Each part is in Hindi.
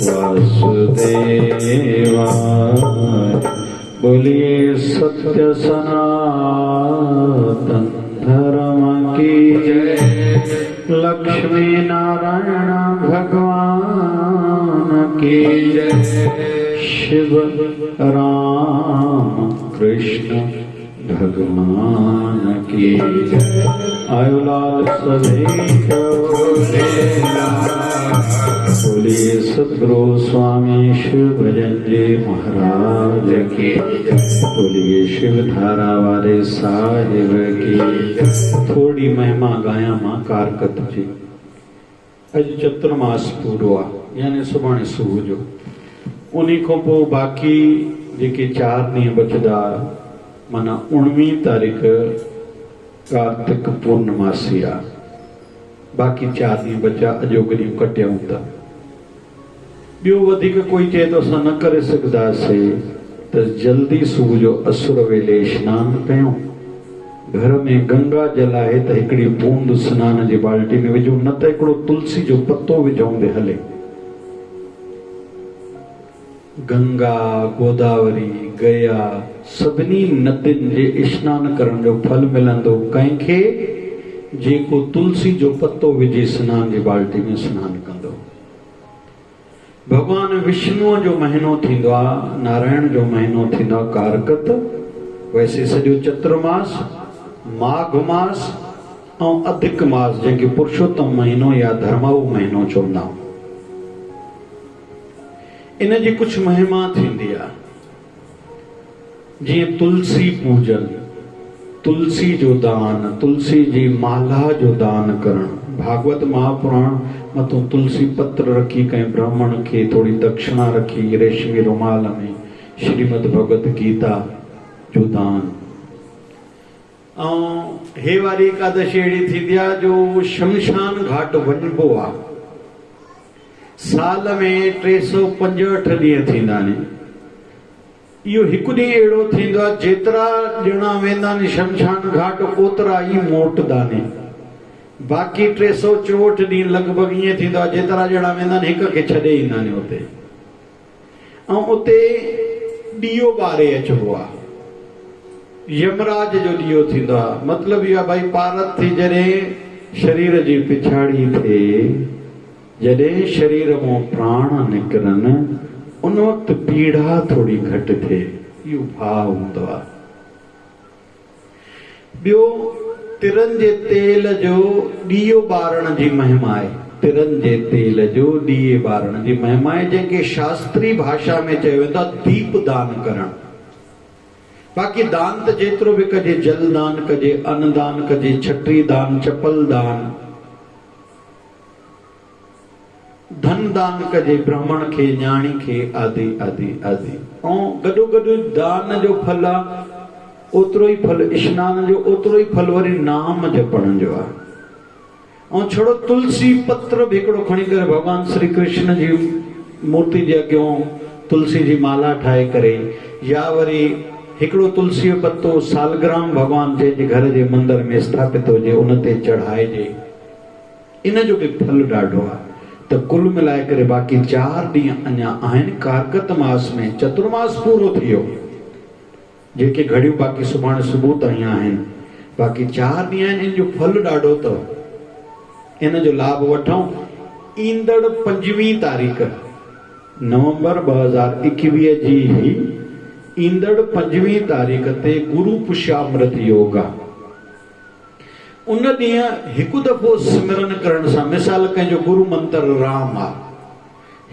वासुदेवाय। बोलिए सत्य सनातन धर्म की जय। लक्ष्मी नारायण भगवान की जय। शिव राम कृष्ण भगवान की जय। आयुलाल सदैव बोलिए सद्गुरु स्वामी शिव भजन जी महाराज की। बोलिए शिव धारा वाले साहिब की। थोड़ी महिमा गाया मां कारकत जी। अज चतुर्मास पूरो आ यानी सुभाणे सुबह जो। उन्हीं को पोइ बाकी जेके 4 ॾींहं बचदा माना 19 तारीख़ कार्तिक पूर्णमासी आ। बाकी 4 ॾींहं बचा अॼोक ॾींहुं कटियूं था। ॿियो वधीक कोई चए तो असां न करे सघंदासीं त जल्दी सुबुह जो असुर वेले सनानु कयूं। घर में गंगा जल आहे त हिकिड़ी बूंद सनान जी बाल्टी में विझूं, न त हिकिड़ो तुलसी जो पत्तो विझूं ते हले। गंगा गोदावरी गया सभिनी नदियुनि जे स्नान करण जो फल मिलंदो कंहिंखे जेको तुलसी जो पत्तो विझी सनान जी बाल्टी में सनानु कंदो। भगवान विष्णुअ जो महीनो थींदो आहे, नारायण जो महीनो थींदो आहे कारकत। वैसे सॼो चतुर्मास, माघ मास ऐं अधिक मास जंहिंखे पुरुषोत्तम महीनो या धर्माऊ महीनो चवंदा आहियूं। इन जी कुछ महिमा थींदी आहे। जीअं तुलसी पूजन, तुलसी जो दान, तुलसी जी माला जो दान करण। भागवत महापुराण मथो तुलसी पत्र रखी कंहिं ब्राह्मण खे थोड़ी दक्षिणा रखी रेशमी रुमाल में श्रीमद भगवत गीता जो दान। ऐं हे वारी एकादशी अहिड़ी थींदी आहे जो शमशान घाट वञिबो आहे। साल में 365 ॾींहं थींदा आहिनि। इहो हिकु ॾींहुं अहिड़ो थींदो आहे जेतिरा ॼणा वेंदा आहिनि शमशान घाट ओतिरा ई मोटदा आहिनि। बाक़ी 364 ॾींहं लॻभॻि ईअं थींदो आहे जेतिरा ॼणा वेंदा आहिनि हिक खे छॾे ईंदा आहिनि उते। ऐं उते ॾीओ ॿारे अचिबो आहे। यमराज जो ॾीओ थींदो आहे। मतिलबु इहो आहे भाई पारत थी जॾहिं शरीर जी पिछाड़ी थिए, जॾहिं शरीर मां प्राण निकिरनि उन वक़्त पीड़ा थोड़ी घटि थिए, इहो भाव हूंदो आहे। ॿियो तिरनि जे तेल जो ॾीओ ॿारण जी महिमा आहे। तिरनि जे तेल जो ॾीए ॿारण जी महिमा आहे जंहिंखे शास्त्रीय भाषा में चयो वेंदो आहे दीप दान करणु। बाक़ी दान त जेतिरो बि कजे, जल दान कजे, अन्न दान कजे, छटी दान, चपल दान, धन दान कजे, ब्राह्मण खे, न्याणी खे, आदि आदि आदि। ऐं गॾो गॾु दान जो फल आहे ओतिरो ई फल स्नान जो, ओतिरो ई फल वरी नाम जपण जो आहे। ऐं छड़ो तुलसी पत्र बि हिकिड़ो खणी करे भगवान श्री कृष्ण जी मूर्ति जे अॻियां तुलसी जी माला ठाहे करे, या वरी हिकिड़ो तुलसी जो पत्तो सालग्राम भगवान जे घर जे मंदिर में स्थापित हुजे उन ते चढ़ाइजे, इन जो बि फल ॾाढो आहे। त कुल मिलाए करे बाक़ी 4 ॾींहं अञा आहिनि कारकत मास में। चतुर्मास पूरो थी वियो, जेके घड़ियूं बाक़ी सुभाणे सुबुह ताईं आहिनि। बाक़ी 4 ॾींहं आहिनि, इन जो फल ॾाढो अथव। इन जो लाभ वठूं। ईंदड़ 5वीं तारीख़ नवंबर 2021 जी ही ईंदड़ 5वीं तारीख़ ते गुरु पुष्यामृत योग आहे। उन ॾींहुं हिकु दफ़ो सिमरन करण सां, मिसाल कंहिंजो गुरु मंत्र राम आहे,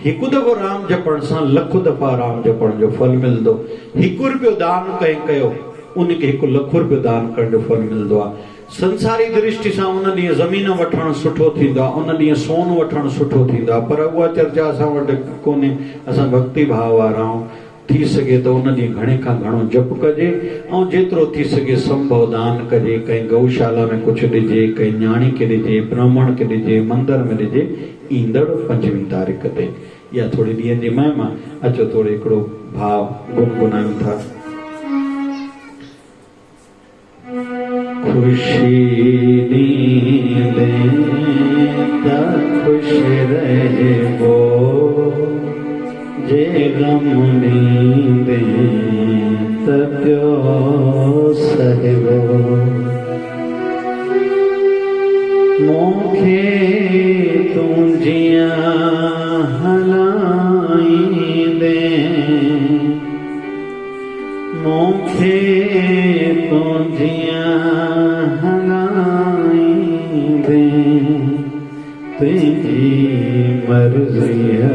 हिकु दफ़ो राम जपण सां लख दफ़ा राम जपण जो फल मिलंदो। 1 रुपयो दान कंहिं कयो उनखे 1 लख रुपयो दान करण जो फल मिलंदो आहे। संसारी दृष्टि सां उन ॾींहुं ज़मीन वठणु सुठो थींदो आहे, उन ॾींहुं सोन वठणु सुठो थींदो आहे, पर उहा चर्चा असां वटि कोन्हे। असां भक्ति भाव वारा आहियूं। थी सघे तो उन ॾींहुं घणे खां घणो जप कजे ऐं जेतिरो थी सघे संभव दान कजे। कंहिं गौशाला में कुझु ॾिजे, कंहिं न्याणी खे ॾिजे, ब्राह्मण खे ॾिजे, मंदिर में ॾिजे। ईंदड़ 5वीं तारीख़ ते इहा थोरी ॾींहंनि जी महिमा। अचो थोरो हिकिड़ो भाव गुनगुनायूं था। खुशी नींदे त खुश रहिबो जे गम ॾींदे त पियो सहिबो मूंखे तूं जीअं हलाईंदे मूंखे तूं जीअं हलाईंदे तुंहिंजी मर्ज़ीअ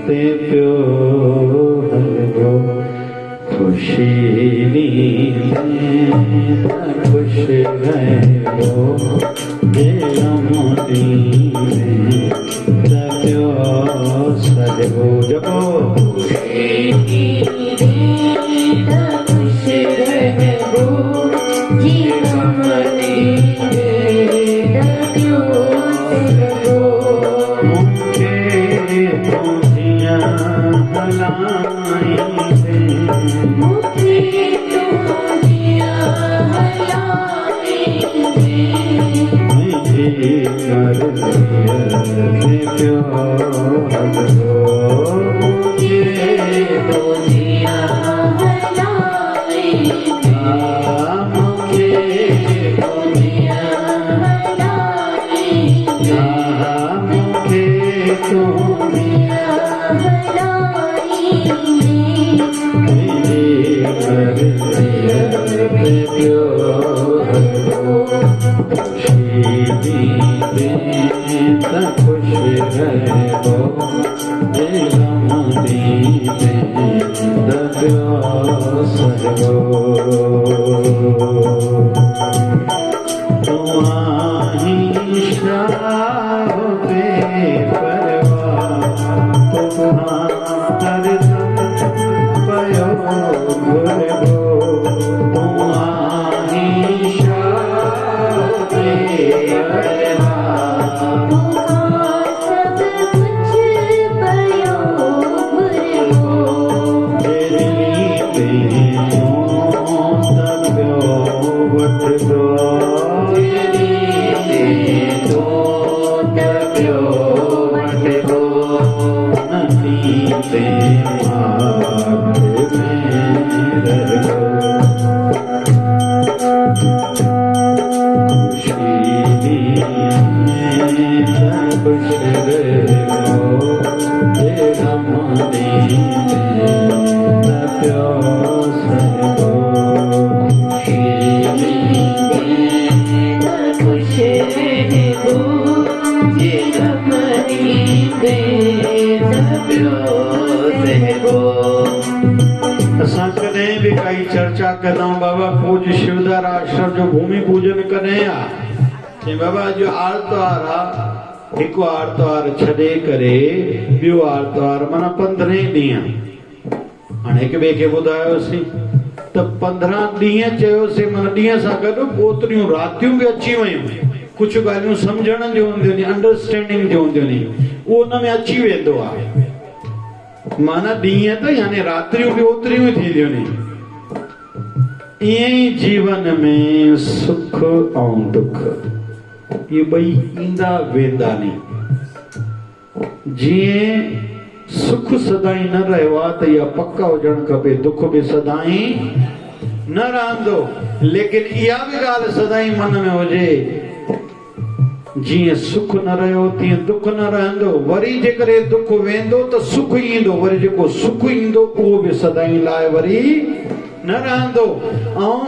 ते पियो हलिबो ख़ुशी ॾींदे त ख़ुशि रहिबो जे गम ॾींदे त पियो सहिबो जपो असां कॾहिं भी काई चर्चा कंदा बाबा पूज शिवदार आश्रम जो भूमि पूजन कॾहिं आ चई बाबा जो आर्तवार आ हिकु आर्तवार छॾे करे ॿियो आर्तवार माना 15 ॾींहं हाणे हिक ॿिए खे ॿुधायोसीं त 15 ॾींहं चयोसीं माना ॾींहं सां गॾु ओतिरियूं रातियूं बि अची वयूं कुछ ॻाल्हियूं सम्झण जूं हूंदियूं आहिनि अंडरस्टैंडिंग जूं हूंदियूं आहिनि उहो उन में अची वेंदो आहे माना ॾींहं त यानी रात्रियूं बि ओतिरियूं थींदियूं आहिनि ईअं ई जीवन में सुख ऐं दुख ये ॿई ईंदा वेंदा नहीं जीअं सुख सदाई न रहियो आहे त इहा पक हुजणु खपे दुख बि सदाई न रहंदो लेकिन इहा बि ॻाल्हि सदाई मन में हुजे जीअं सुख न रहियो तीअं दुख न रहंदो वरी जेकॾहिं दुख वेंदो त सुख ईंदो वरी जेको सुख ईंदो उहो बि सदाई लाइ वरी न रहंदो ऐं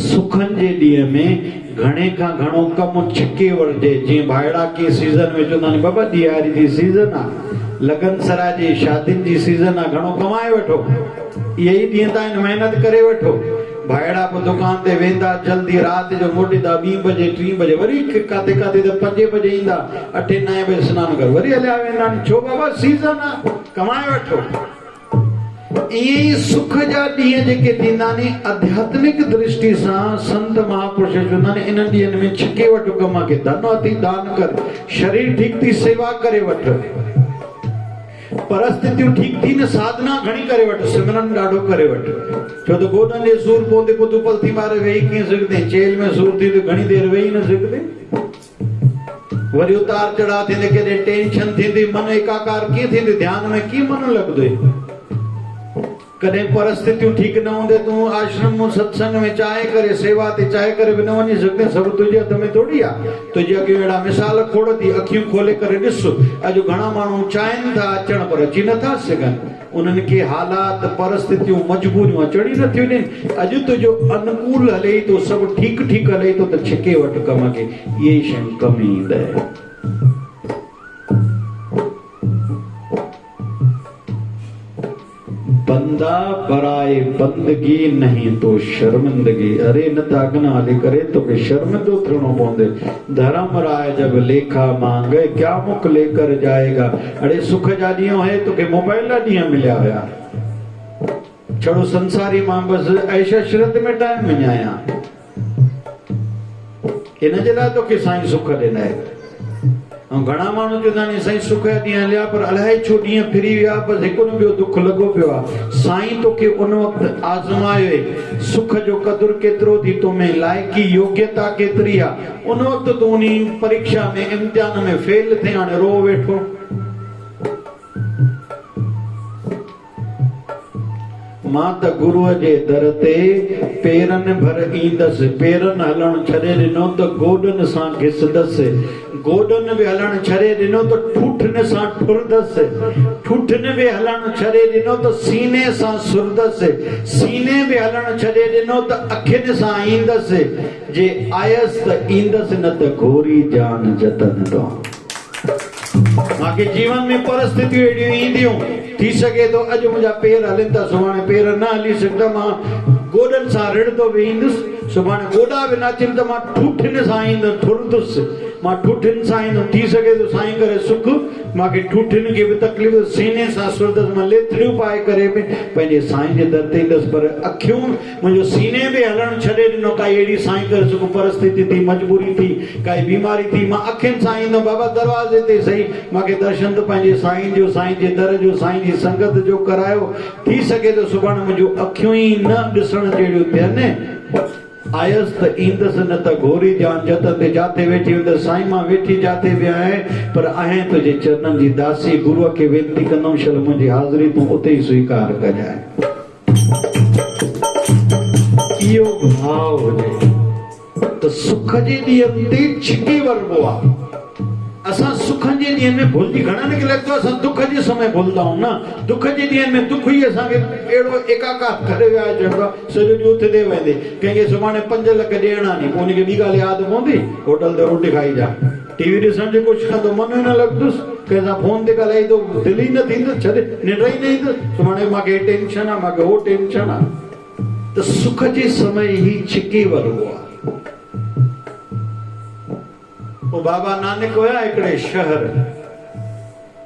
सुखनि जे ॾींहं में घणे खां घणो कमु छिके वठिजे जीअं भाइड़ा के सीज़न में चवंदा आहिनि बाबा ॾियारी जी सीज़न आहे लगन सराय जी शादियुनि जी सीज़न आहे घणो कमाए वठो इहे ई ॾींहं तव्हां महिनत करे वठो भाइड़ा पोइ दुकान ते वेंदा जल्दी राति जो मोटींदा 2 बजे 3 बजे वरी काथे काथे त 5 बजे ईंदा 8 9 बजे सनानु करे वरी हलिया वेंदा आहिनि छो बाबा सीज़न आहे कमाए वठो ईअं ई सुख जा ॾींहं जेके थींदा आहिनि आध्यात्मिक दृष्टि सां संत महापुरुष चवंदा आहिनि इन्हनि ॾींहंनि में छिके वठ कम खे धन अति दान कर शरीर ठीक थी सेवा करे वठ परिस्थितियूं ठीक थी न साधना घणी करे वठ सिमरन ॾाढो करे वठ छो त गोॾनि जे सूर पवंदे पोइ तूं पलथी मारे वेही कीअं सघंदे चेल में सूर थी त घणी देरि वेही न सघंदे वरी उतार चढ़ाव थींदे, केॾे टेंशन थींदी, मन एकाकार कीअं थींदी, ध्यान में कीअं मन लॻंदो। कॾहिं परिस्थितियूं ठीक न हूंदे तूं आश्रम सत्संग में चाहे करे सेवा ते चाहे करे बि न वञी सघंदे, सब तुझे हथ में थोड़ी आहे। तुझे अॻे अहिड़ा मिसाल खोड़ थी, अखियूं खोले करे ॾिस। अॼु घणा माण्हू चाहिनि था अचण पर अची नथा सघनि, उन्हनि खे हालात परिस्थितियूं मजबूरियूं अचण ई नथियूं ॾियनि। अॼु तुंहिंजो अनुकूल हले थो, सभु ठीक ठीक हले थो त छिके वटि कम खे, इहे शयूं कम ईंदे। बंदा बराए बंदगी नहीं तो शर्मिंदगी। अरे न त अगना हली करे तोखे शर्मिंदो थियणो पवंदे। धर्म राय जब लेखा मांगे क्या मुख लेकर जाएगा। अरे सुख जा ॾींहं है तोखे मोबाइल जा ॾींहं मिलिया हुया, छड़ो संसारी मां बसि ऐश अशरत में टाइम विञाया, इन जे लाइ तोखे साईं सुख ॾिनई। घणा माण्हू चवंदा आहिनि साईं सुख जा ॾींहं हलिया, पर अलाए छो ॾींहं फिरी विया, बसि हिकु न ॿियो दुख लॻो पियो आहे। साईं तोखे उन वक़्तु आज़मायो, सुख जो क़दुरु केतिरो थी तो में, लाइकी योग्यता केतिरी आहे। उन वक़्तु तूं उन परीक्षा में इम्तिहान में फेल थिए, हाणे रो वेठो। मां त गुरूअ जे दर ते पेरनि भर ईंदसि, पेरनि हलणु छॾे ॾिनो त गोॾनि सां घिसंदसि, गोॾनि बि हलणु छॾे ॾिनो त ठूठनि सां ठुरंदसि, ठूठनि बि हलणु छॾे ॾिनो त सीने सां सुरंदसि, सीने बि हलणु छॾे ॾिनो त अखियुनि सां ईंदसि। जे आयसि त ईंदसि, न त घोरी जान जतन दो। मांखे जीवन में परिस्थितियूं अहिड़ियूं ईंदियूं, थी सघे थो अॼु मुंहिंजा पेर हलनि था, सुभाणे पेर न हली सघंदा, मां गोॾनि सां रिड़ंदो बि ईंदुसि, सुभाणे गोॾा बि न अचनि त मां ठूठनि सां ईंदुसि, ठुरंदुसि, मां ठूठनि सां ईंदुमि। थी सघे थो साईं करे सुख, मूंखे ठूठनि खे बि तकलीफ़, सीने सां सुरंदुसि, मां लेथड़ियूं पाए करे बि पंहिंजे साईं जे दर ते ईंदुसि। पर अखियूं मुंहिंजो सीने बि हलणु छॾे ॾिनो, काई अहिड़ी साईं करे सुख परिस्थिति थी, मजबूरी थी, काई बीमारी थी, मां अखियुनि सां ईंदुमि। बाबा दरवाज़े ते सही मूंखे दर्शन त पंहिंजे साईं जो, साईं जे दर जो, साईं जी संगत जो करायो। थी सघे थो सुभाणे मुंहिंजूं अखियूं ई न ॾिसण जहिड़ियूं थियनि, आयसि त ईंदसि, न त घोरी जान जतन ते। जाते वेठी हूंदसि साईं, मां वेठी जाते बि आहियां, पर आहियां तुंहिंजे चरणनि जी दासी। गुरूअ खे वेनती कंदुमि, शल मुंहिंजी हाज़िरी तूं उते ई स्वीकार कजाए। इहो भाव हुजे त सुख जे ॾींहं ते छिके वरबो आहे। असां सुख जे ॾींहं में भुलिजी, घणनि खे लॻंदो असां दुख जे समय भुलंदा आहियूं। न, दुख जे ॾींहं में दुख ई असांखे अहिड़ो एकाकार करे विया चवंदो सॼो ॾींहुं उथंदे वेंदे। कंहिंखे सुभाणे 5 लख ॾियणा नी, पोइ उनखे ॿी ॻाल्हि यादि पवंदी, होटल ते रोटी खाई जा, टीवी ॾिसण जी कोशिशि कंदो, मन ई न लॻंदुसि, कंहिंसां फोन ते ॻाल्हाई थो, दिलि ई न थींदुसि, छॾे निंड ई न ईंदुसि, सुभाणे मूंखे टेंशन आहे, मूंखे हो टेंशन आहे। त सुख जे समय ई छिके वरबो आहे। बाबा नानक हुया हिकिड़े शहर,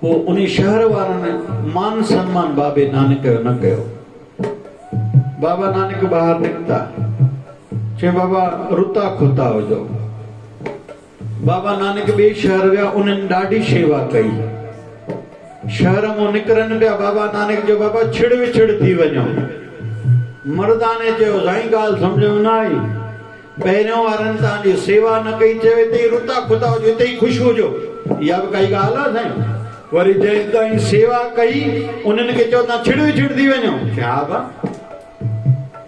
पोइ उन शहर वारनि मान सम्मान बाबे नानक जो न कयो। बाबा नानक ॿाहिरि निकिता, चई बाबा रुता खुता हुजो। बाबा नानक ॿिए शहर विया, उन्हनि ॾाढी शेवा कई। शहर मां निकिरनि पिया, बाबा नानक जो बाबा छिड़ विछड़ थी वञो। मर्दाने चयो साईं ॻाल्हि सम्झ में न आई, पहिरियों वारनि तव्हांजी सेवा न कई, चयो हिते ई रुता खुता हुजो, हिते ई ख़ुशि हुजो। इहा बि काई ॻाल्हि आहे साईं? वरी जंहिं ताईं सेवा कई उन्हनि खे चयो तव्हां छिड़ विछड़ थी वञो। छा बा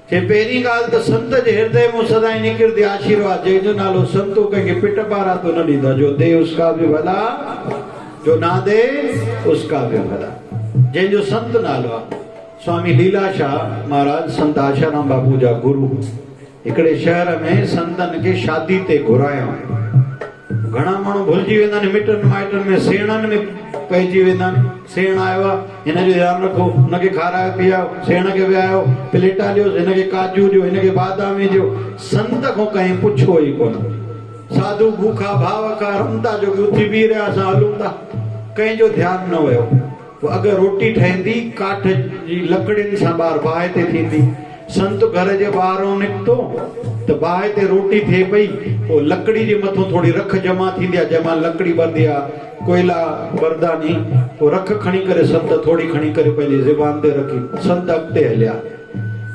चए पहिरीं ॻाल्हि त संत जे हृदय मां सदाईं निकिरंदी आशीर्वाद, जंहिंजो नालो संतो कंहिंखे पिट पारा तो न ॾींदा, जो दे उसका भी भला, जो ना दे उसका भी भला। जंहिंजो संत नालो आहे स्वामी लीलाशाह महाराज, संत आशाराम बापू जा गुरु, हिकिड़े शहर में संतन खे शादी ते घुरायो। घणा माण्हू भुलिजी वेंदा आहिनि, मिटनि माइटनि में सेणनि में पइजी वेंदा आहिनि। सेण आयो आहे, हिन जो ध्यानु रखो, हुनखे खारायो पीआयो, सेण खे विहायो, प्लेटा ॾियोसि, हिनखे काजू ॾियो, हिनखे बादामी ॾियो। संत खां कंहिं पुछो ई कोन। साधू भूखा भाव का रमता, जो उथी बीह रहिया असां हलूं था, कंहिंजो ध्यानु न वियो। अगरि रोटी ठहंदी काठ जी लकड़ियुनि सां ॿाहिरि बाहि ते थींदी, संत घर जे ॿाहिरों निकितो त बाहि ते रोटी थिए पई, पोइ लकड़ी जे मथां थोरी रख जमा थींदी आहे, जंहिंमां लकड़ी ॿरंदी आहे, कोयला बरदानी, पोइ रख खणी करे संत थोरी खणी करे पंहिंजी ज़बान ते रखी, संत अॻिते हलिया।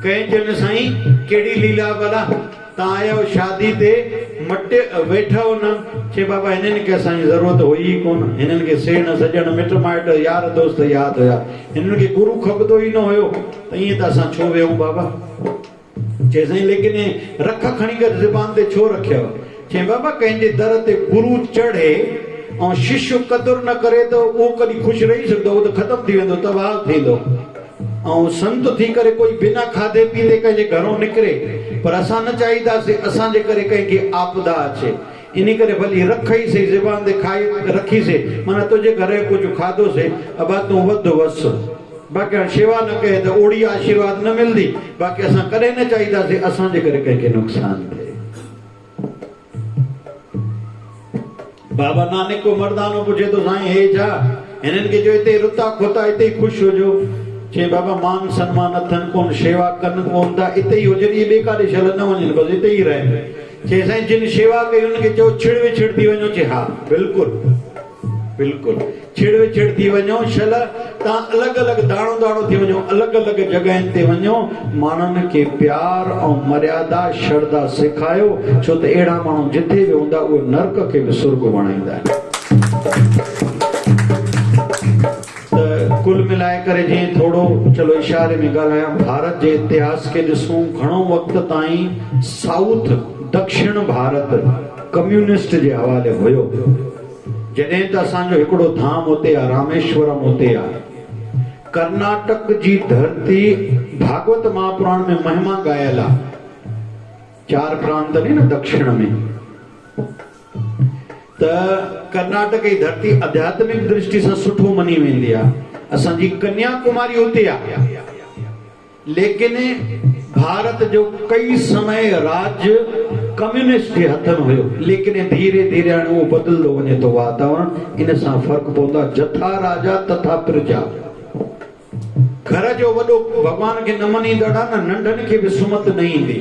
कंहिं चयनि साईं कहिड़ी लीला भला, तव्हां आया शादी ते, मटे वेठा हो न चे बाबा इन्हनि खे असांजी ज़रूरत हुई ई कोन, हिननि खे सेण सॼण मिट माइट यार दोस्त यादि हुया, हिननि खे गुरु खपंदो ई न हुयो, त ईअं त असां छो वियूं बाबा? चए साईं लेकिन रख खणी करे ज़ुबान ते छो रखियव? चए बाबा कंहिंजे दर ते गुरु चढ़े ऐं शिष्य क़दुरु न करे त उहो कॾहिं ख़ुशि रही सघंदो, उहो त ख़तमु थी वेंदो, तबाह थींदो। ऐं संत थी करे कोई बिना खाधे पीते कंहिंजे घरों निकिरे, पर असां न चाहींदासीं असांजे करे कंहिंखे आपदा अचे, इन करे भली रखई से ज़ुबान ते खाई रखी से, माना तुंहिंजे घर जो कुझु खाधो से, अबा तूं वधि वस, बाक़ी हाणे शेवा न कहे त ओड़ी आशीर्वाद न मिलंदी। बाक़ी असां कॾहिं न चाहींदासीं असांजे करे कंहिंखे नुक़सान थिए। बाबा नानक को मर्दानो पुछे तो साईं हे छा? हिननि खे जो हिते रुता खोता हिते ई ख़ुशि हुजो। चई बाबा मान सन्मान अथनि कोन, शेवा कनि कोन था, हिते ई हुजनि, इहे ॿिए काॾे शल न वञनि, बसि हिते ई रहनि। चई साईं जिन शेवा कई हुनखे चओ छिड़ विछिड़ थी वञो। चई हा बिल्कुलु बिल्कुलु, छिड़ विछिड़ थी वञो, शल तव्हां अलॻि अलॻि दाणो दाणो थी वञो, अलॻि अलॻि जॻहियुनि ते वञो, माण्हुनि खे प्यार ऐं मर्यादा श्रद्धा सेखारियो, छो त अहिड़ा माण्हू जिथे बि हूंदा उहे नर्क खे बि सुर्ग बणाईंदा आहिनि। कुल मिलाए करे जीअं थोड़ो चलो इशारे में ॻाल्हायां, भारत जे इतिहास खे ॾिसूं, घणो वक़्त ताईं साउथ दक्षिण भारत कम्युनिस्ट जे हवाले हुयो। जॾहिं त असांजो हिकिड़ो धाम हुते आहे, रामेश्वरम हुते आहे, कर्नाटक जी धरती भागवत महापुराण में महिमा ॻायल आहे। 4 प्रांत आहिनि न दक्षिण में, त कर्नाटक जी धरती आध्यात्मिक दृष्टि सां सुठो मनी वेंदी आहे। असांजी कन्याकुमारी हुते आहे, लेकिन भारत जो कई समय राज्य कम्युनिस्ट जे हथ में हुयो, लेकिन धीरे धीरे हाणे उहो बदिलंदो वञे थो वातावरण। इन सां फ़र्क़ु पवंदो आहे, जथा राजा तथा प्रजा। घर जो वॾो भॻवान खे न मञींदड़ आहे न, नंढनि खे बि सुमत न ईंदी।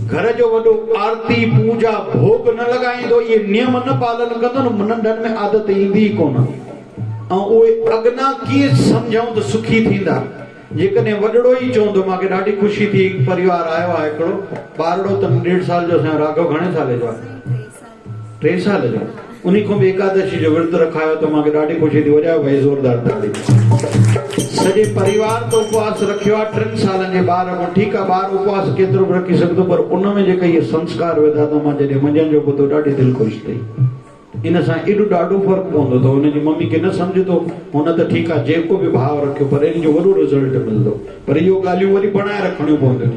घर जो वॾो आरती पूजा भोग न लॻाईंदो, इहे नियम न पालन कंदो न, नंढनि में आदत ईंदी ई कोन। ऐं उहे अॻिना कीअं सम्झूं त सुखी थींदा। जेकॾहिं वॾड़ो ई चवंदो मूंखे ॾाढी ख़ुशी थी, परिवार आयो आहे हिकिड़ो ॿारड़ो त 1.5 साल जो, असांजो राघव घणे साल जो आहे? 3 साल जो। उन खां बि एकादशी जो विर्त रखायो त मूंखे ॾाढी ख़ुशी थी, वॼायो भाई ज़ोरदार ताली। सॼे परिवार तो उपवास रखियो आहे, 3 सालनि जे ॿार खां। ठीकु आहे, ॿार उपवास केतिरो बि रखी सघंदो, पर उन में जेका इहे संस्कार विधा त मां जॾहिं मंझंदि जो ॿुधो ॾाढी दिलि ख़ुशि थी। इन सां एॾो ॾाढो फ़र्क़ु पवंदो अथव। हुनजी मम्मी खे न सम्झंदो, हुन त ठीकु आहे जेको बि भाव रखियो, पर इन जो वॾो रिज़ल्ट मिलंदो। पर इहो ॻाल्हियूं वरी बणाए रखणियूं पवंदियूं,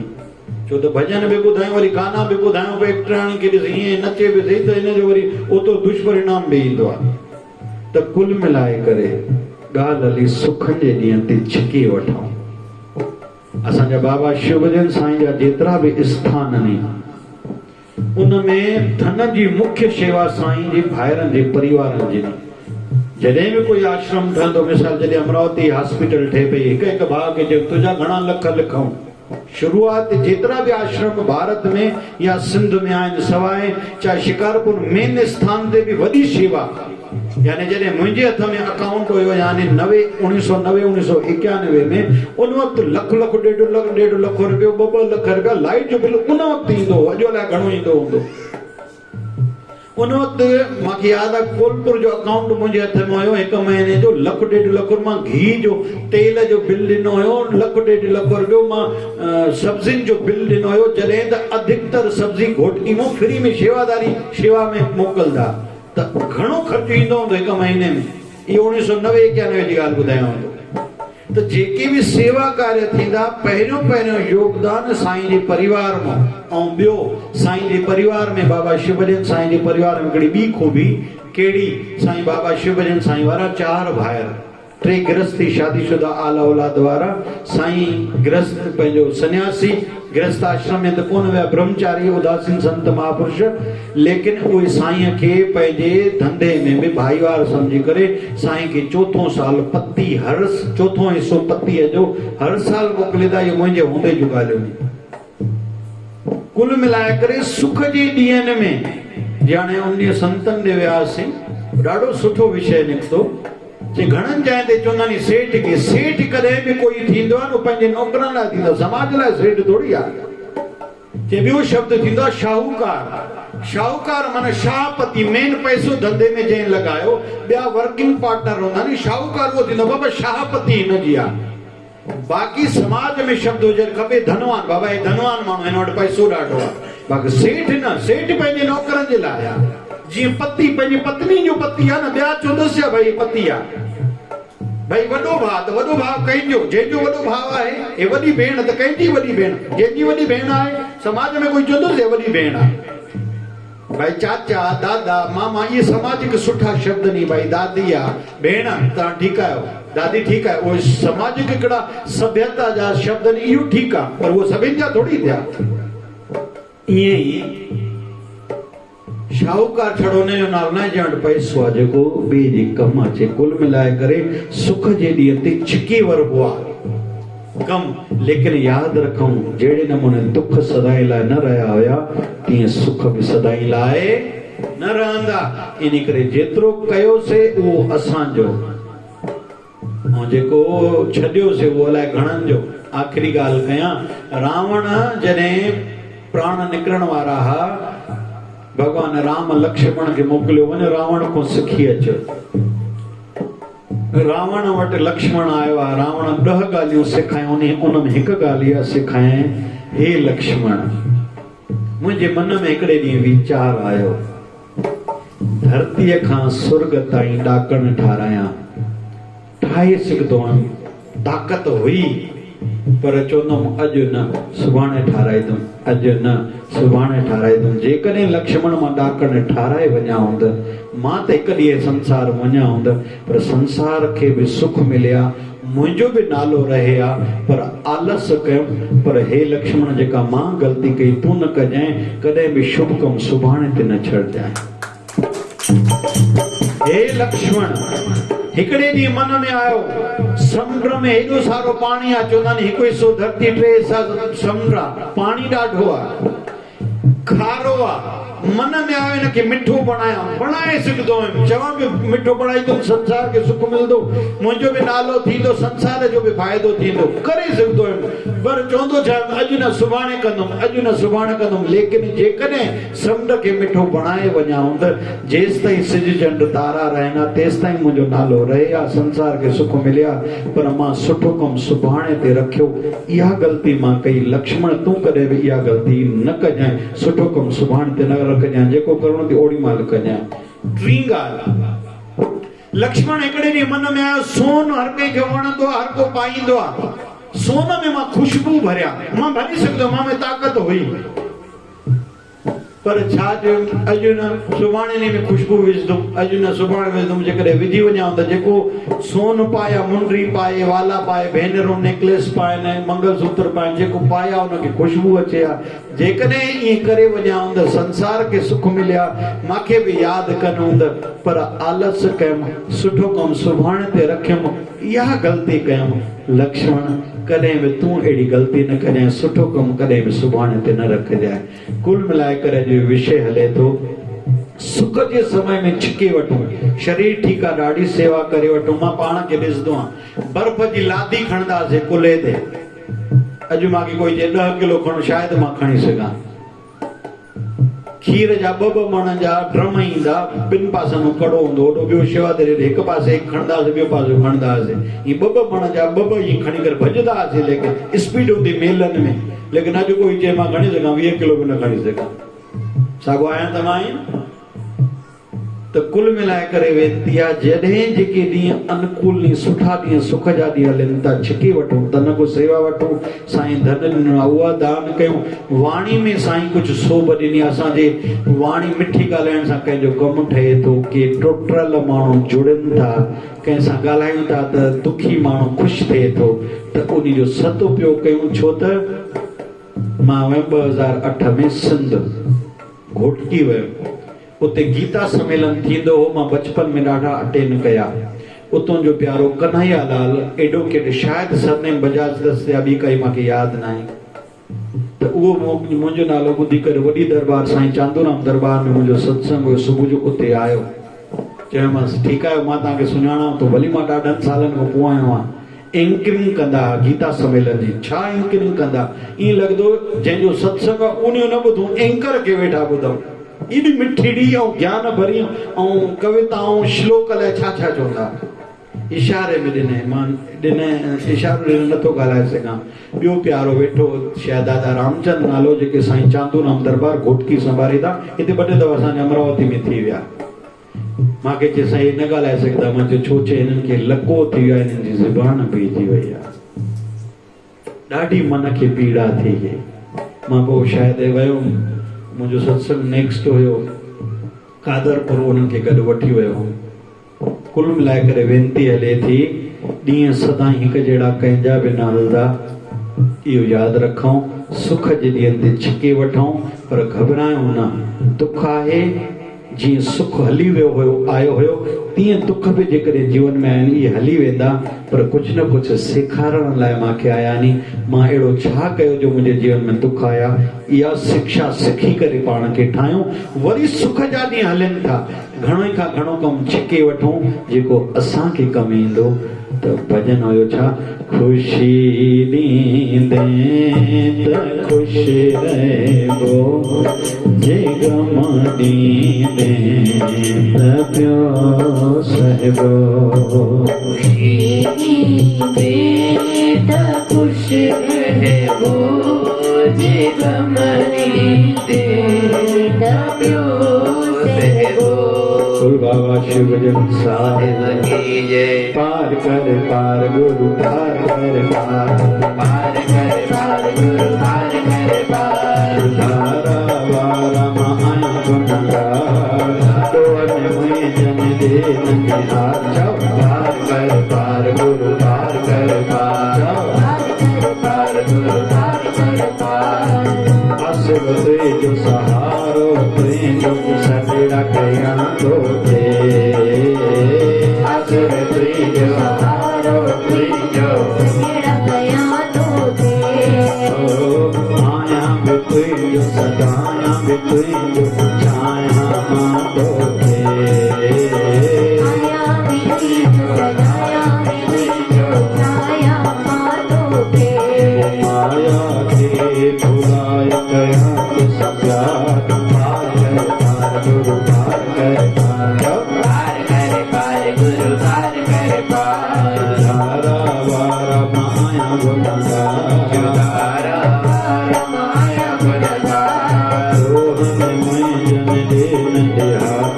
छो त भॼन बि ॿुधायूं, वरी गाना बि ॿुधायूं, भई एक्टराणी खे ॾिस हीअं नचे बि सही, त इन जो वरी ओतिरो दुष्परिणाम बि ईंदो आहे। त कुल मिलाए करे ॻाल्हि हली सुखनि जे ॾींहं ते छिकी वठूं। असांजा बाबा शिवजन साईं जा जेतिरा बि स्थान आहिनि, उनमें धन जी मुख्य शेवा साईं जे भाइरनि जे परिवारनि जी। जॾहिं बि कोई आश्रम ठहंदो, मिसाल जॾहिं अमरावती हॉस्पिटल ठहे पई, हिकु भाउ खे चयो तुंहिंजा घणा लख लिखूं। शुरूआत जेतिरा बि आश्रम भारत में या सिंध में आहिनि, सवाइ चाहे शिकारपुर मेन स्थान ते बि वॾी शेवा। यानी जॾहिं मुंहिंजे हथ में अकाउंट हुयो, यानी 1991 में, उन वक़्तु लख लख ॾेढ लख रुपयो, 2 लख रुपया लाइट जो बिल उन वक़्तु ईंदो हो। अॼु अलाए घणो ईंदो हूंदो। उन वक़्तु मूंखे यादि आहे, कोलपुर जो अकाउंट मुंहिंजे हथ में हुयो, 1 महीने जो 1 ॾेढ लख। मां घी जो तेल जो बिल ॾिनो हुयो 1 ॾेढ लख रुपयो। मां सब्जियुनि जो बिल ॾिनो हुयो, जॾहिं त अधिकतर सब्जी घोटकी मां फ्री में शेवा में मोकिलंदा, त घणो ख़र्चु ईंदो हूंदो 1 महीने में। इहो 1991 जी ॻाल्हि ॿुधायांव थो। त जेके बि सेवा कार्य थींदा, पहिरियों योगदान साईं जे परिवार मां। ऐं ॿियो, साईं जे परिवार में बाबा शिवजन साईं जे परिवार में हिकिड़ी ॿी खूबी कहिड़ी, साईं बाबा शिवजन साईं वारा 4 भाइर, 3 गृहस्थी शादीशुदा आला औलाद वारा। साईं गृहस्थ पंहिंजो सन्यासी, गृहस्थ आश्रम में त कोन विया, ब्रह्मचारी उदासीन संत महापुरुष, लेकिन उहे साईं खे पंहिंजे धंधे में बि भाईवार सम्झी करे साईं खे 4 साल पत्ती, हर 4 हिसो पत्तीअ जो हर साल मोकिलींदा। इहे मुंहिंजे हूंदे जूं ॻाल्हियूं। कुल मिलाए करे सुख जे ॾींहंनि में ॼाणे उन संतनि ॾे वियासीं, ॾाढो सुठो विषय निकितो। घणनि जाइ ते चवंदा आहिनि सेठ खे, सेठ कॾहिं बि कोई थींदो आहे न पंहिंजे नौकरनि लाइ थींदो, समाज लाइ सेठ थोरी आहे। ॿियो शब्द थींदो आहे शाहूकार। शाहूकार माना शाहपति मेन पैसो धंधे में जंहिं लॻायो, ॿिया वर्किंग पार्टनर हूंदा नी, शाहूकार उहो थींदो बाबा शाहपति हिनजी आहे। बाक़ी समाज में शब्द हुजणु खपे धनवान, बाबा हे धनवान माण्हू, हिन वटि पैसो ॾाढो आहे। बाक़ी सेठ न, सेठ पंहिंजे नौकरनि जे लाइ आहे। जीअं पति पंहिंजी पत्नी जो पति आहे न, ॿिया चवंदुसि भई पति आहे, भाई वॾो भाउ त वॾो भाउ कंहिंजो, जंहिंजो वॾो भाउ आहे, हे वॾी भेण त कंहिंजी वॾी भेण, जंहिंजी वॾी भेण आहे समाज में कोई चवंदुसि हे वॾी भेण आहे। भाई चाचा, दादा, मामा, ये सामाजिक सुठा शब्द नहीं। भाई दादी आ, भेण तव्हां ठीकु आहियो, दादी ठीकु आहे, उहे सामाजिक हिकिड़ा सभ्यता जा शब्द नहीं, इहो ठीकु आहे, पर उहो सभिनि जा थोरी थिया। ईअं ई शाहूकार छड़ो हुन जो नालो न, जंहिं वटि पैसो आहे, जेको ॿिए जे कमु अचे। कुल मिलाए करे सुख जे ॾींहं ते छिकी वरबो आहे कम। लेकिन यादि रखूं, जहिड़े नमूने दुख सदाई लाइ न रहिया हुया, तीअं सुख बि सदाई लाइ न रहंदा। इन करे जेतिरो कयोसीं उहो असांजो, ऐं जेको छॾियोसीं उहो अलाए घणनि जो। आख़िरी ॻाल्हि कयां, रावण जॾहिं प्राण निकिरण वारा हुआ, भॻवान राम लक्ष्मण खे मोकिलियो, वञ रावण खां सिखी अच। रावण वटि लक्ष्मण आयो आहे, रावण 10 ॻाल्हियूं सेखारियूं, उन में हिकु ॻाल्हि इहा सेखारियईं, हे लक्ष्मण, मुंहिंजे मन में हिकिड़े ॾींहुं वीचार आयो, धरतीअ खां सुर्ग ताईं ॾाकण ठारायां, ठाहे सघंदो हुअमि, ताक़त हुई, पर चवंदुमि अॼु न, सुभाणे ठाराईंदुमि, अॼु न, सुभाणे ठाराईंदुमि। जेकॾहिं लक्ष्मण मां ॾाकण ठाराए वञा हूंद, मां त हिकु ॾींहुं संसार वञा हूंद, पर संसार खे बि सुख मिलिया, मुंहिंजो बि नालो रहे आ, पर आलस कयुमि। पर हे लक्ष्मण, जेका मां ग़लती कई तूं न कजांइ, कॾहिं बि शुभ कमु सुभाणे ते न छॾजांइ। हे लक्ष्मण, हिकिड़े ॾींहुं मन में आयो, समुंड में हेॾो सारो पाणी आहे, चवंदा आहिनि 1 हिसो धरती 3 हिसा समुंड आहे, पाणी ॾाढो आहे, खारो आहे। मन में आयो हिनखे मिठो बणायां, बणाए सघंदो हुयुमि, चवां बि मिठो बणाईंदुमि, संसार खे सुख मिलंदो, मुंहिंजो बि नालो थींदो, संसार जो बि फ़ाइदो थींदो, करे सघंदो हुयुमि। पर चवंदो छा, अॼु न सुभाणे कंदुमि, अॼु न सुभाणे कंदुमि। लेकिन जेकॾहिं समुंड खे मिठो बणाए वञा हूंद, जेसि ताईं सिज चंड तारा रहनि, तेसि ताईं मुंहिंजो नालो रहे आ, संसार खे सुख मिलिया, पर मां सुठो कमु सुभाणे ते रखियो, इहा ग़लती मां कई। लक्ष्मण, तूं कॾहिं बि इहा ग़लती न कजांइ, सुठो कमु सुभाणे ते न रखजांइ, जेको करणो थी ओड़ी महिल कजांइ। टीं ॻाल्हि, लक्ष्मण हिकिड़े ॾींहुं मन में आयो, सोन हर कंहिंखे वणंदो आहे, हर को पाईंदो आहे, सोन में मां खुशबू भरिया, मां भरी सघंदो, मां में ताक़त हुई, पर छा चयो, अॼु न सुभाणे में खुशबू विझंदुमि, अॼु न सुभाणे विझंदुमि। जेकॾहिं विझी वञा त जेको सोन पाया, मुंडी पाए, वाला पाए, भेनरूं नेकलेस पाइनि, मंगलसूत्र पाइनि, जेको पाया उनखे खुशबू अचे हा। जेकॾहिं ईअं करे वञा हूंद, संसार खे सुख मिलिया, मूंखे बि यादि कनि हूंद, पर आलस कयुमि, सुठो कमु सुभाणे ते रखियुमि, इहा ग़लती कयुमि। लक्ष्मण, कॾहिं बि तूं अहिड़ी ग़लती न कजांइ, सुठो कमु कॾहिं बि सुभाणे ते न रखजांइ। कुल मिलाए करे जो विषय हले थो, सुख जे समय में छिके वठूं, शरीर ठीकु आहे, ॾाढी सेवा करे वठूं। मां पाण खे ॾिसंदो आहियां, बर्फ़ जी लादी खणंदासीं कुल्हे ते, अॼु मूंखे कोई चए 10 किलो खणो, शायदि मां खणी सघां। खीर जा 2 मण जा ड्रम ईंदा, 2 पासनि कड़ो हूंदो, ओॾो ॿियो शेवा ते हिकु पासे खणंदासीं, ॿियो पासे खणंदासीं, हीअं 2 मण जा 2 ईअं खणी करे भॼंदा हुआसीं। लेकिन स्पीड हूंदी मेलनि में। लेकिन अॼु कोई चए मां खणी सघां, 20 किलो बि न खणी सघां, साॻियो आहियां त मां आहियां। त कुल मिलाए करे वेनती आहे, जॾहिं जेके ॾींहं अनुकूल ॾींहं, सुठा ॾींहं, सुख जा ॾींहं हलनि था, छिके वठूं, धन को सेवा वठूं, साईं धन ॾिनो आहे उहा दान कयूं। वाणी में साईं कुझु सोभ ॾिनी, असांजे वाणी मिठी ॻाल्हाइण सां कंहिंजो कमु ठहे थो, के टुटल माण्हू जुड़नि था, कंहिंसां ॻाल्हायूं था त दुखी माण्हू ख़ुशि थिए थो, त उन जो सदुपयोग कयूं। छो त मां वियुमि 2008 में सिंध घोटकी वियुमि, उते गीता सम्मेलन थींदो हो, मां बचपन में ॾाढा अटेंड कया। उतां जो प्यारो कन्हैया लाल एडवोकेट, शायदि सरनेम बजाज दस या ॿी काई मूंखे यादि न आहे, त उहो मुंहिंजो नालो ॿुधी करे वॾी दरबार साईं चांदूराम दरबार में मुंहिंजो सत्संग हुयो, सुबुह जो उते आयो। चयोमांसि ठीकु आहे, मां तव्हांखे सुञाणां थो, भली मां ॾाढनि सालनि खां पोइ आयो आहियां। एंकरिंग कंदा गीता सम्मेलन जी, छा एंकरिंग कंदा, ईअं लॻंदो जंहिंजो सत्संग आहे उन न ॿुधूं, एंकर खे वेठा ॿुधूं। एॾी मिठड़ी ऐं ज्ञान भरी ऐं कविताऊं श्लोक लाइ छा छा चवंदा इशारे में ॾिने मां इशारो ॾिने नथो ॻाल्हाए सघां। ॿियो प्यारो वेठो शहदादा रामचंद नालो जेके साईं चांदूराम दरबार घोटकी संभालींदा हिते ॿ टे दफ़ा असांजे अमरावती में थी विया। मूंखे चए साईं न ॻाल्हाए सघंदा मां चयो छो चए हिननि खे लको थी वियो आहे हिननि जी ज़ुबान पइजी वई आहे ॾाढी मन खे पीड़ा थी वई। मां पोइ शायदि वियुमि मुंहिंजो सत्संग नेक्स्ट हुयो कादरपुर उन्हनि खे गॾु वठी वियो हुउमि। कुल मिलाए करे वेनती हले थी ॾींहं सदाई हिकु जहिड़ा कंहिंजा बि न हलंदा इहो यादि रखूं। सुख जे ॾींहंनि ते छिके वठूं पर घबरायूं न। दुख आहे जीअं सुख हली वियो हुयो आयो हुयो तीअं दुख बि जेकॾहिं जीवन में आहिनि इहे हली वेंदा पर कुझु न कुझु सेखारण लाइ मूंखे आया नी। मां अहिड़ो छा कयो जो मुंहिंजे जीवन में दुख आया इहा शिक्षा सिखी करे पाण खे ठाहियूं वरी सुख जा ॾींहं हलनि था। घणो खां घणो कमु छिके वठूं जेको असांखे कमु ईंदो। त भॼन हुयो छा ख़ुशी ॾींदे त ख़ुशि रहिबो जे गम ॾींदे त पियो सहबो। ख़ुशी ॾींदे त ख़ुशि रहिबो जे गम ॾींदे त पियो सहबो। कुल बाबा शिव जन साहिब की जय। पार कर पार गुरु पार कर पार पार कर पार गुरु पार कर पार। धारा वारा माया गुनगार तो में जन दे ननिहार जाओ पार कर पार गुरु पार कर पार पार कर पार गुरु पार कर पार। आसवते जो सहारो प्रेम जो सतेड़ा कया तो थे आसवते जो सहारो प्रेम जो सतेड़ा कया तो थे। माया बितुई जो सदाया बितुई जो छाया मां तो थे आया बिती जो सजाया बिती जो छाया मां तो थे। माया के भुलाय गया तो सजात पार गुरु पार कर पार कर पार गुरु पार कर पार। धारा वारा माया गुनगार धारा वारा माया गुनगार। रोहन में जन दे ननिहार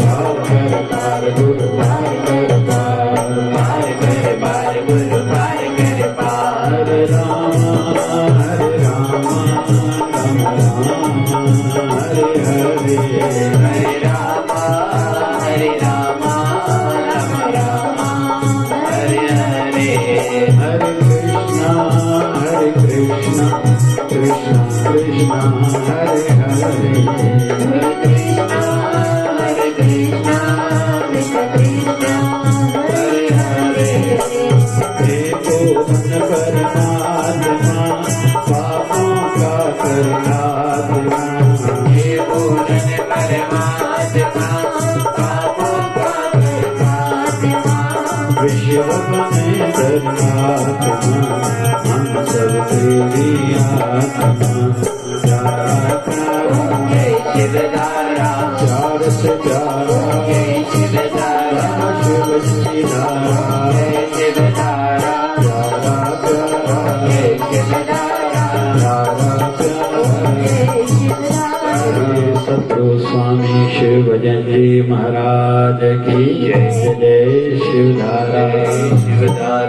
पार कर पार गुरु पार कर पार पार कर पार गुरु पार कर पार। हरे राम हरे राम राम राम हरे हरे हरे राम हरे राम राम राम हरे हरे। हरे कृष्णा कृष्ण कृष्ण हरे हरे। हरे कृष्णा कृष्ण कृष्ण हरे हरे। हे गोवन परमात्मा पापों का करनात्मा हे पूर्ण परमात्मा पापों का परमात्मा। विश्व में धर्मात्मा हम सब तेरी आत्मा जय शिवधारा प्यार से प्यारा जय शिवधारा शिव जी धारा जय शिवधारा प्यारा प्यारा जय शिवधारा प्यारा प्यारा जय शिवधारा। श्री सतगुरु स्वामी शिव भजन जी महाराज की जय। जय शिवधारा। शिवधारा।